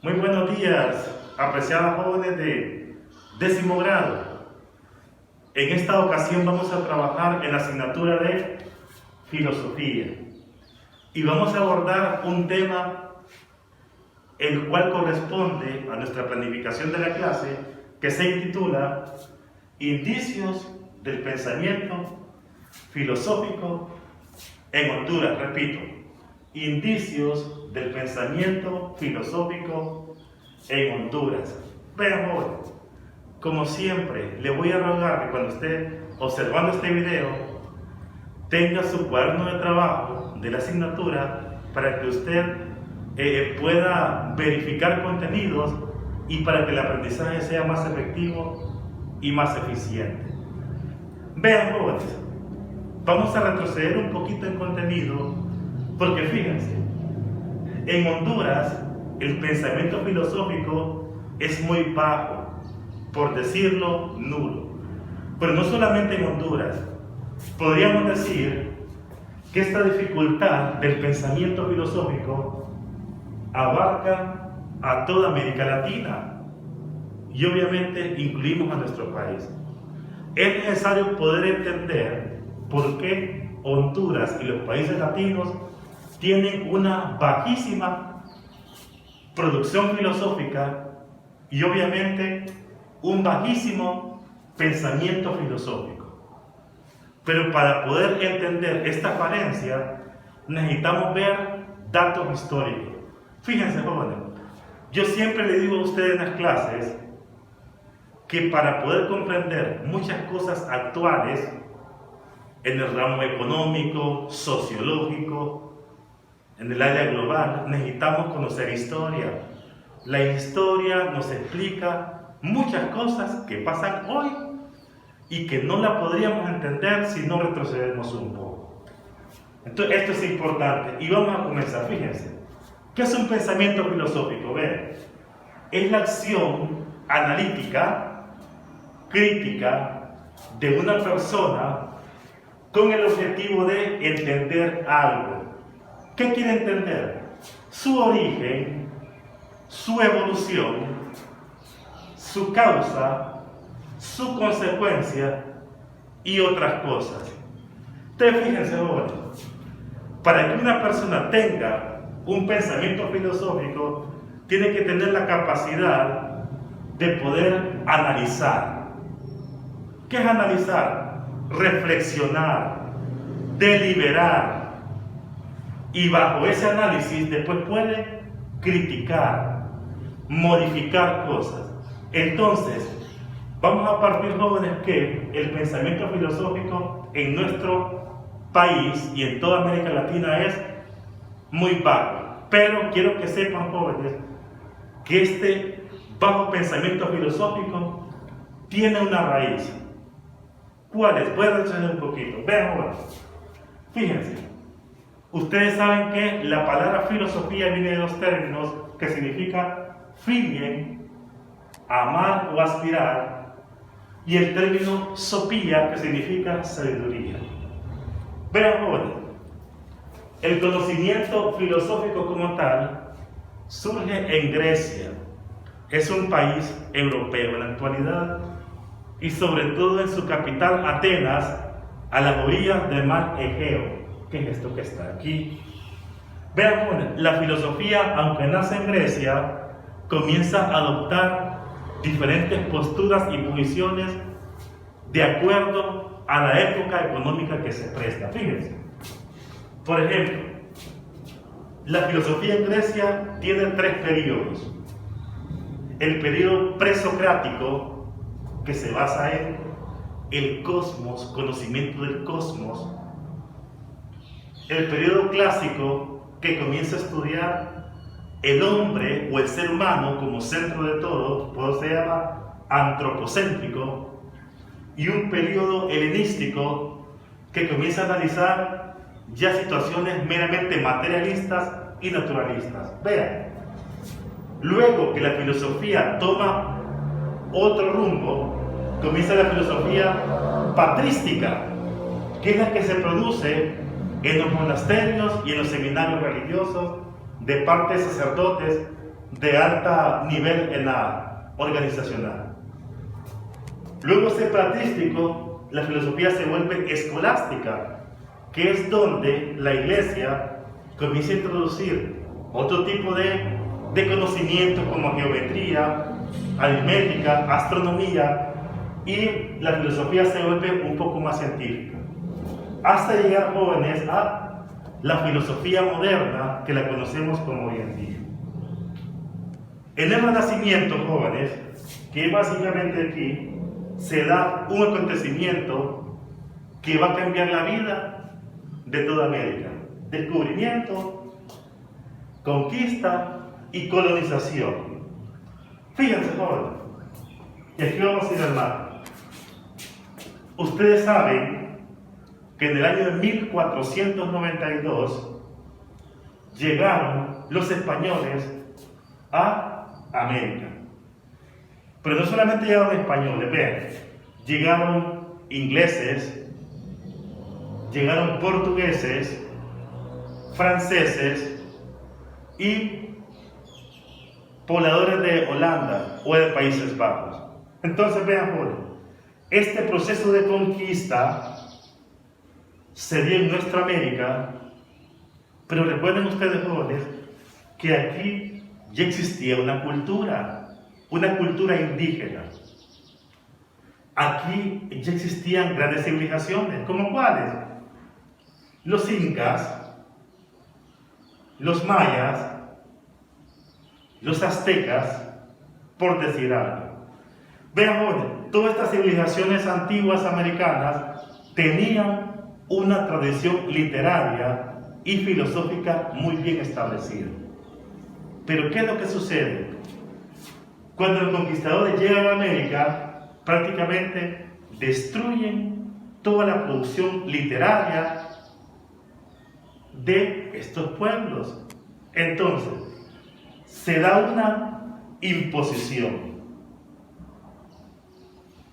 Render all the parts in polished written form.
Muy buenos días, apreciados jóvenes de 10º grado. En esta ocasión vamos a trabajar en la asignatura de filosofía y vamos a abordar un tema el cual corresponde a nuestra planificación de la clase, que se intitula Indicios del pensamiento filosófico en Honduras. Repito, indicios del pensamiento filosófico en Honduras. Vean, joven, como siempre, le voy a rogar que cuando esté observando este video tenga su cuaderno de trabajo de la asignatura para que usted pueda verificar contenidos y para que el aprendizaje sea más efectivo y más eficiente. Vean, jóvenes, vamos a retroceder un poquito en contenido porque fíjense, en Honduras el pensamiento filosófico es muy bajo, por decirlo nulo. Pero no solamente en Honduras, podríamos decir que esta dificultad del pensamiento filosófico abarca a toda América Latina y obviamente incluimos a nuestro país. Es necesario poder entender por qué Honduras y los países latinos tienen una bajísima producción filosófica y obviamente un bajísimo pensamiento filosófico. Pero para poder entender esta falencia necesitamos ver datos históricos. Fíjense, jóvenes, yo siempre le digo a ustedes en las clases que para poder comprender muchas cosas actuales en el ramo económico, sociológico, en el área global, necesitamos conocer historia. La historia nos explica muchas cosas que pasan hoy y que no la podríamos entender si no retrocedemos un poco. Entonces, esto es importante y vamos a comenzar. Fíjense, ¿qué es un pensamiento filosófico? Vean, es la acción analítica, crítica de una persona con el objetivo de entender algo. ¿Qué quiere entender? Su origen, su evolución, su causa, su consecuencia y otras cosas. Entonces, fíjense, jóvenes, para que una persona tenga un pensamiento filosófico, tiene que tener la capacidad de poder analizar. ¿Qué es analizar? Reflexionar, deliberar. Y bajo ese análisis después puede criticar, modificar cosas. Entonces, vamos a partir, jóvenes, que el pensamiento filosófico en nuestro país y en toda América Latina es muy bajo. Pero quiero que sepan, jóvenes, que este bajo pensamiento filosófico tiene una raíz. ¿Cuál es? Voy a retroceder un poquito. Vean, jóvenes, fíjense. Ustedes saben que la palabra filosofía viene de dos términos que significa filien, amar o aspirar, y el término sopía, que significa sabiduría. Vean, jóvenes, el conocimiento filosófico como tal surge en Grecia. Es un país europeo en la actualidad y sobre todo en su capital Atenas, a las orillas del mar Egeo. ¿Qué es esto que está aquí? Vean, jóvenes, la filosofía, aunque nace en Grecia, comienza a adoptar diferentes posturas y posiciones de acuerdo a la época económica que se presta. Fíjense, por ejemplo, la filosofía en Grecia tiene 3 periodos. El periodo presocrático, que se basa en el cosmos, conocimiento del cosmos. El periodo clásico, que comienza a estudiar el hombre o el ser humano como centro de todo, por eso se llama antropocéntrico, y un periodo helenístico que comienza a analizar ya situaciones meramente materialistas y naturalistas. Vean, luego que la filosofía toma otro rumbo, comienza la filosofía patrística, que es la que se produce en los monasterios y en los seminarios religiosos de parte de sacerdotes de alto nivel en la organizacional. Luego separatístico, la filosofía se vuelve escolástica, que es donde la iglesia comienza a introducir otro tipo de conocimiento como geometría, aritmética, astronomía, y la filosofía se vuelve un poco más científica. Hasta llegar, jóvenes, a la filosofía moderna que la conocemos como hoy en día. En el Renacimiento, jóvenes, que básicamente aquí se da un acontecimiento que va a cambiar la vida de toda América. Descubrimiento, conquista y colonización. Fíjense, jóvenes, y aquí vamos a ir al mar. Ustedes saben que en el año de 1492 llegaron los españoles a América. Pero no solamente llegaron españoles, vean, llegaron ingleses, llegaron portugueses, franceses y pobladores de Holanda o de Países Bajos. Entonces vean, jóvenes, este proceso de conquista se dio en nuestra América, pero recuerden ustedes, jóvenes, que aquí ya existía una cultura indígena. Aquí ya existían grandes civilizaciones, ¿como cuáles? Los incas, los mayas, los aztecas, por decir algo. Vean, jóvenes, todas estas civilizaciones antiguas americanas tenían una tradición literaria y filosófica muy bien establecida. Pero ¿qué es lo que sucede? Cuando los conquistadores llegan a América, prácticamente destruyen toda la producción literaria de estos pueblos. Entonces, se da una imposición.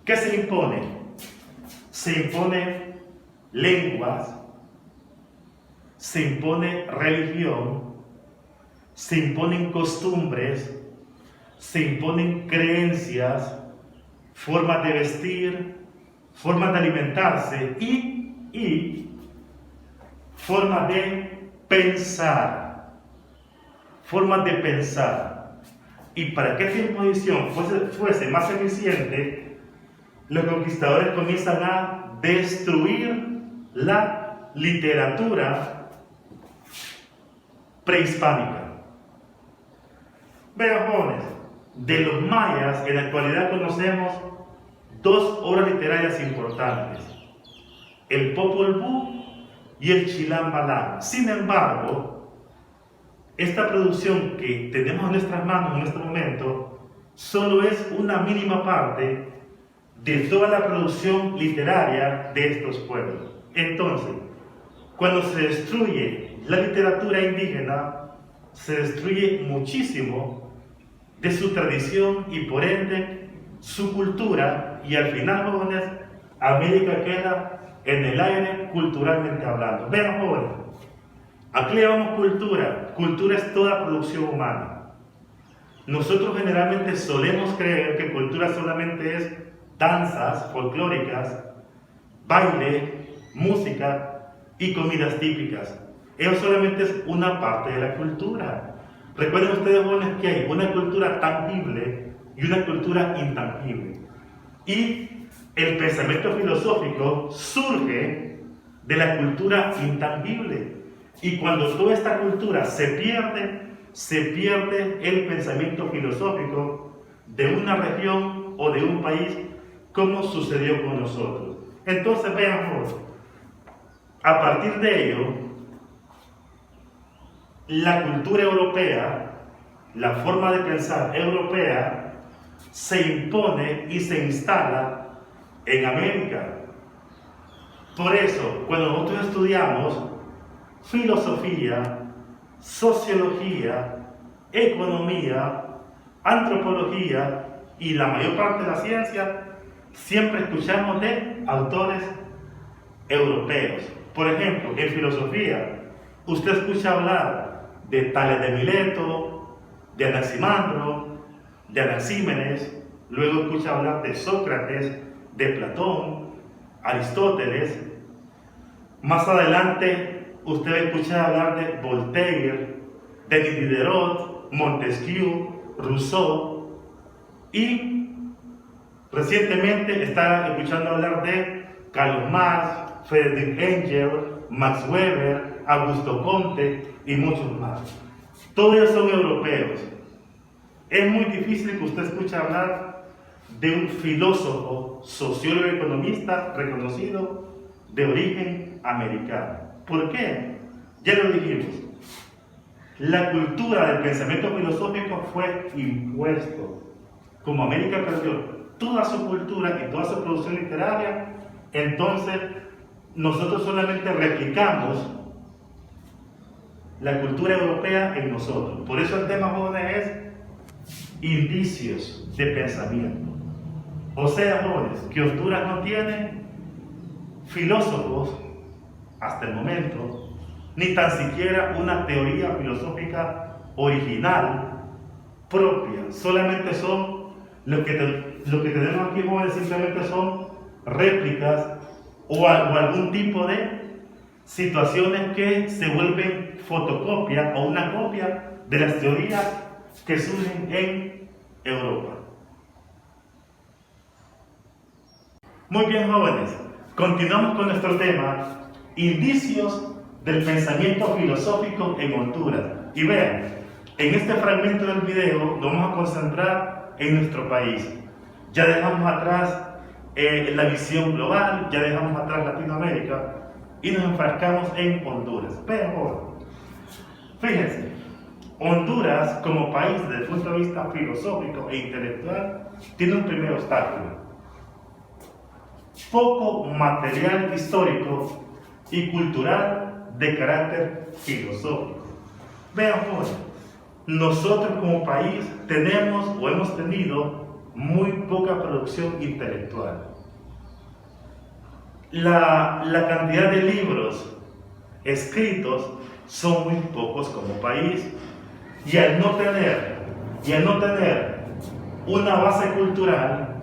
¿Qué se impone? Se impone lenguas, se impone religión, se imponen costumbres, se imponen creencias, formas de vestir, formas de alimentarse y formas de pensar. Formas de pensar. Y para que esta imposición fuese más eficiente, los conquistadores comienzan a destruir la literatura prehispánica. Vean, jóvenes, de los mayas en la actualidad conocemos dos obras literarias importantes: el Popol Vuh y el Chilam Balam. Sin embargo, esta producción que tenemos en nuestras manos en este momento solo es una mínima parte de toda la producción literaria de estos pueblos. Entonces, cuando se destruye la literatura indígena, se destruye muchísimo de su tradición y por ende su cultura, y al final, jóvenes, América queda en el aire culturalmente hablando. Vean, jóvenes, aquí le llamamos cultura. Cultura es toda producción humana. Nosotros generalmente solemos creer que cultura solamente es danzas folclóricas, baile, música y comidas típicas. Eso solamente es una parte de la cultura. Recuerden ustedes, jóvenes, que hay una cultura tangible y una cultura intangible. Y el pensamiento filosófico surge de la cultura intangible. Y cuando toda esta cultura se pierde el pensamiento filosófico de una región o de un país, como sucedió con nosotros. Entonces, veamos, a partir de ello, la cultura europea, la forma de pensar europea, se impone y se instala en América. Por eso, cuando nosotros estudiamos filosofía, sociología, economía, antropología y la mayor parte de la ciencia, siempre escuchamos de autores europeos. Por ejemplo, en filosofía, usted escucha hablar de Tales de Mileto, de Anaximandro, de Anaxímenes, luego escucha hablar de Sócrates, de Platón, Aristóteles. Más adelante usted va a escuchar hablar de Voltaire, de Diderot, Montesquieu, Rousseau, y recientemente está escuchando hablar de Karl Marx, Friedrich Engels, Max Weber, Augusto Comte y muchos más. Todos ellos son europeos. Es muy difícil que usted escuche hablar de un filósofo, sociólogo y economista reconocido de origen americano. ¿Por qué? Ya lo dijimos. La cultura del pensamiento filosófico fue impuesto. Como América perdió toda su cultura y toda su producción literaria, entonces nosotros solamente replicamos la cultura europea en nosotros. Por eso el tema, jóvenes, es indicios de pensamiento. O sea, jóvenes, que Honduras no tiene filósofos hasta el momento, ni tan siquiera una teoría filosófica original propia. Solamente son lo que tenemos aquí, jóvenes, simplemente son réplicas o algún tipo de situaciones que se vuelven fotocopia o una copia de las teorías que surgen en Europa. Muy bien, jóvenes, continuamos con nuestro tema, indicios del pensamiento filosófico en Honduras. Y vean, en este fragmento del video nos vamos a concentrar en nuestro país. Ya dejamos atrás la visión global, ya dejamos atrás Latinoamérica y nos enfrascamos en Honduras. Pero, fíjense, Honduras como país desde el punto de vista filosófico e intelectual tiene un primer obstáculo: poco material histórico y cultural de carácter filosófico. Vean, pues, nosotros como país tenemos o hemos tenido muy poca producción intelectual. La cantidad de libros escritos son muy pocos como país, y al no tener una base cultural,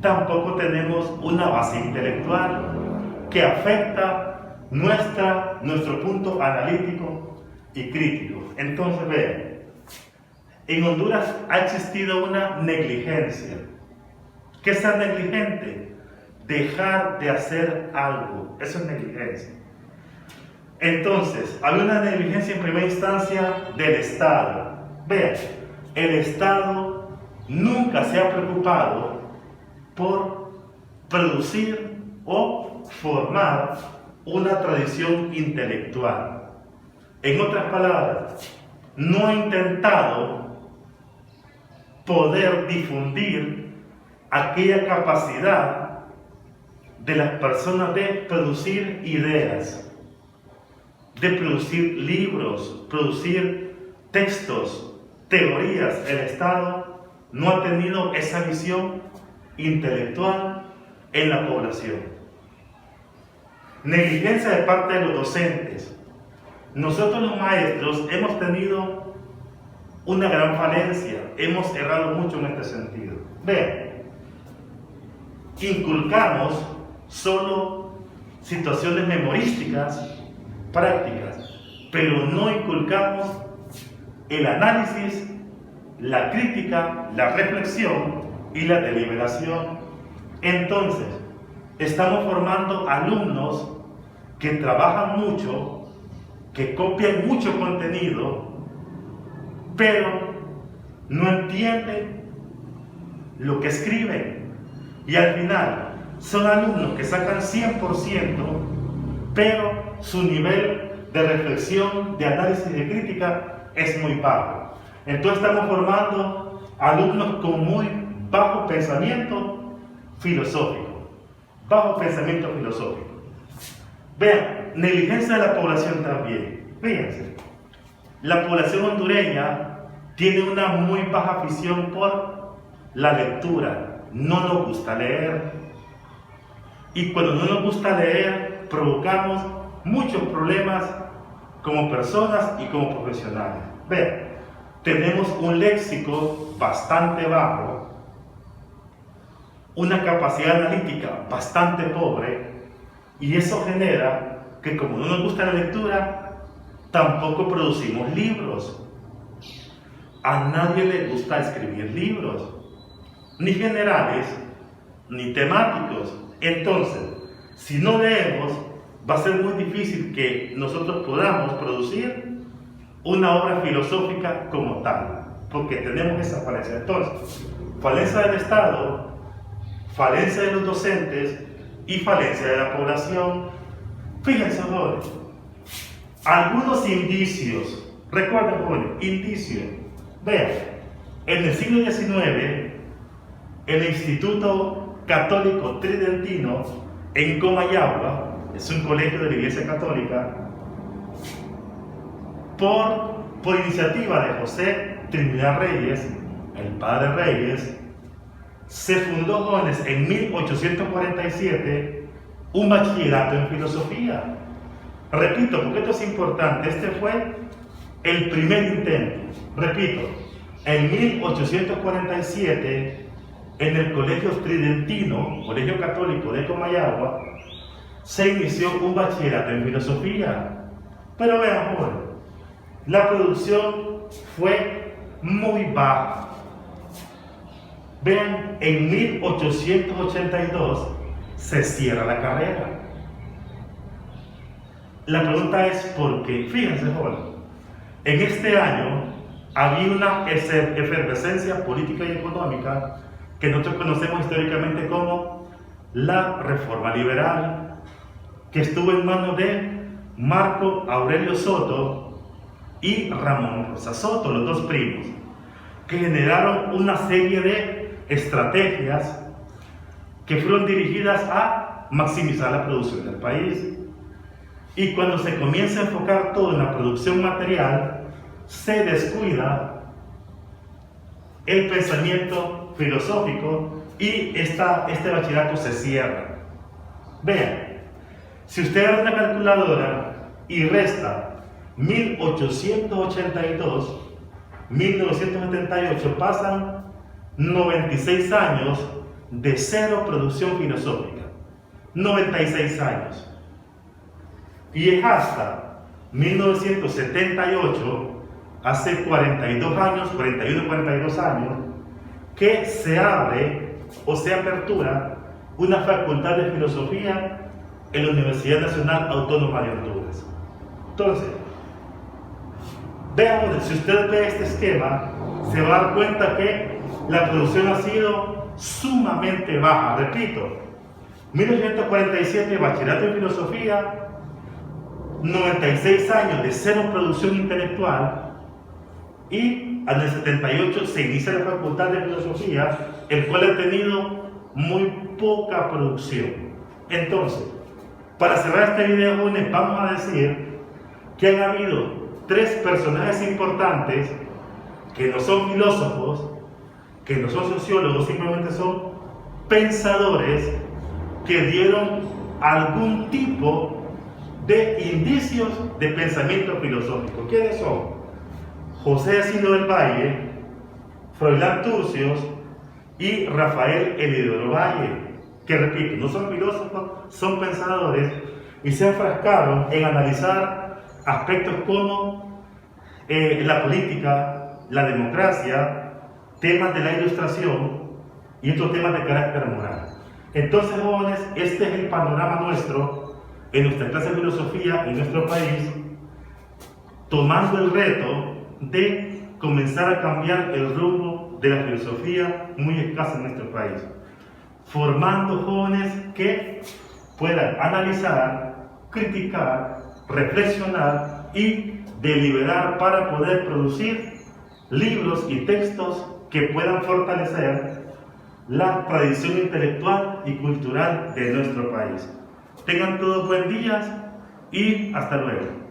tampoco tenemos una base intelectual que afecta nuestro punto analítico y crítico. Entonces, vean, en Honduras ha existido una negligencia. ¿Qué es ser negligente? Dejar de hacer algo. Eso es negligencia. Entonces, hay una negligencia en primera instancia del Estado. Vean, el Estado nunca se ha preocupado por producir o formar una tradición intelectual. En otras palabras, no ha intentado poder difundir aquella capacidad de las personas de producir ideas, de producir libros, producir textos, teorías. El Estado no ha tenido esa visión intelectual en la población. Negligencia de parte de los docentes. Nosotros los maestros hemos tenido una gran falencia, hemos errado mucho en este sentido. Vean, inculcamos solo situaciones memorísticas, prácticas, pero no inculcamos el análisis, la crítica, la reflexión y la deliberación. Entonces, estamos formando alumnos que trabajan mucho, que copian mucho contenido, pero no entienden lo que escriben. Y al final, son alumnos que sacan 100%, pero su nivel de reflexión, de análisis y de crítica es muy bajo. Entonces estamos formando alumnos con muy bajo pensamiento filosófico. Bajo pensamiento filosófico. Vean, negligencia de la población también. Fíjense, la población hondureña tiene una muy baja afición por la lectura. No nos gusta leer. Y cuando no nos gusta leer, provocamos muchos problemas como personas y como profesionales. Vean, tenemos un léxico bastante bajo, una capacidad analítica bastante pobre, y eso genera que, como no nos gusta la lectura, tampoco producimos libros. A nadie le gusta escribir libros, ni generales, ni temáticos. Entonces, si no leemos, va a ser muy difícil que nosotros podamos producir una obra filosófica como tal, porque tenemos esa falencia. Entonces, falencia del Estado, falencia de los docentes y falencia de la población. Fíjense, jóvenes, algunos indicios, recuerden, jóvenes, indicios. Vean, en el siglo XIX, el Instituto Católico Tridentino en Comayagua, es un colegio de la Iglesia Católica, por iniciativa de José Trinidad Reyes, el padre Reyes, se fundó, jóvenes, en 1847 un bachillerato en filosofía. Repito, porque esto es importante, este fue el primer intento. Repito, en 1847, en el Colegio Tridentino, Colegio Católico de Comayagua, se inició un bachillerato en filosofía. Pero vean, jóvenes, la producción fue muy baja. Vean, en 1882 se cierra la carrera. La pregunta es ¿por qué? Fíjense, jóvenes, en este año había una efervescencia política y económica que nosotros conocemos históricamente como la Reforma Liberal, que estuvo en manos de Marco Aurelio Soto y Ramón Rosa Soto, los dos primos, que generaron una serie de estrategias que fueron dirigidas a maximizar la producción del país. Y cuando se comienza a enfocar todo en la producción material, se descuida el pensamiento filosófico y este bachillerato se cierra. Vean, si usted abre una calculadora y resta 1882, 1978, pasan 96 años de cero producción filosófica. 96 años. Y es hasta 1978, hace 42 años, 41, 42 años, que se abre o se apertura una facultad de filosofía en la Universidad Nacional Autónoma de Honduras. Entonces, veamos, si usted ve este esquema, se va a dar cuenta que la producción ha sido sumamente baja. Repito, 1947, bachillerato en filosofía, 96 años de cero producción intelectual, y en el 78 se inicia la facultad de filosofía, el cual ha tenido muy poca producción. Entonces, para cerrar este video, jóvenes, vamos a decir que han habido tres personajes importantes que no son filósofos, que no son sociólogos, simplemente son pensadores que dieron algún tipo de indicios de pensamiento filosófico. ¿Quiénes son? José Asilo del Valle, Froilán Turcios y Rafael Elidoro Valle, que repito, no son filósofos, son pensadores, y se enfrascaron en analizar aspectos como la política, la democracia, temas de la ilustración y otros temas de carácter moral. Entonces, jóvenes, este es el panorama nuestro en nuestra clase de filosofía en nuestro país, tomando el reto de comenzar a cambiar el rumbo de la filosofía muy escasa en nuestro país, formando jóvenes que puedan analizar, criticar, reflexionar y deliberar para poder producir libros y textos que puedan fortalecer la tradición intelectual y cultural de nuestro país. Tengan todos buen día y hasta luego.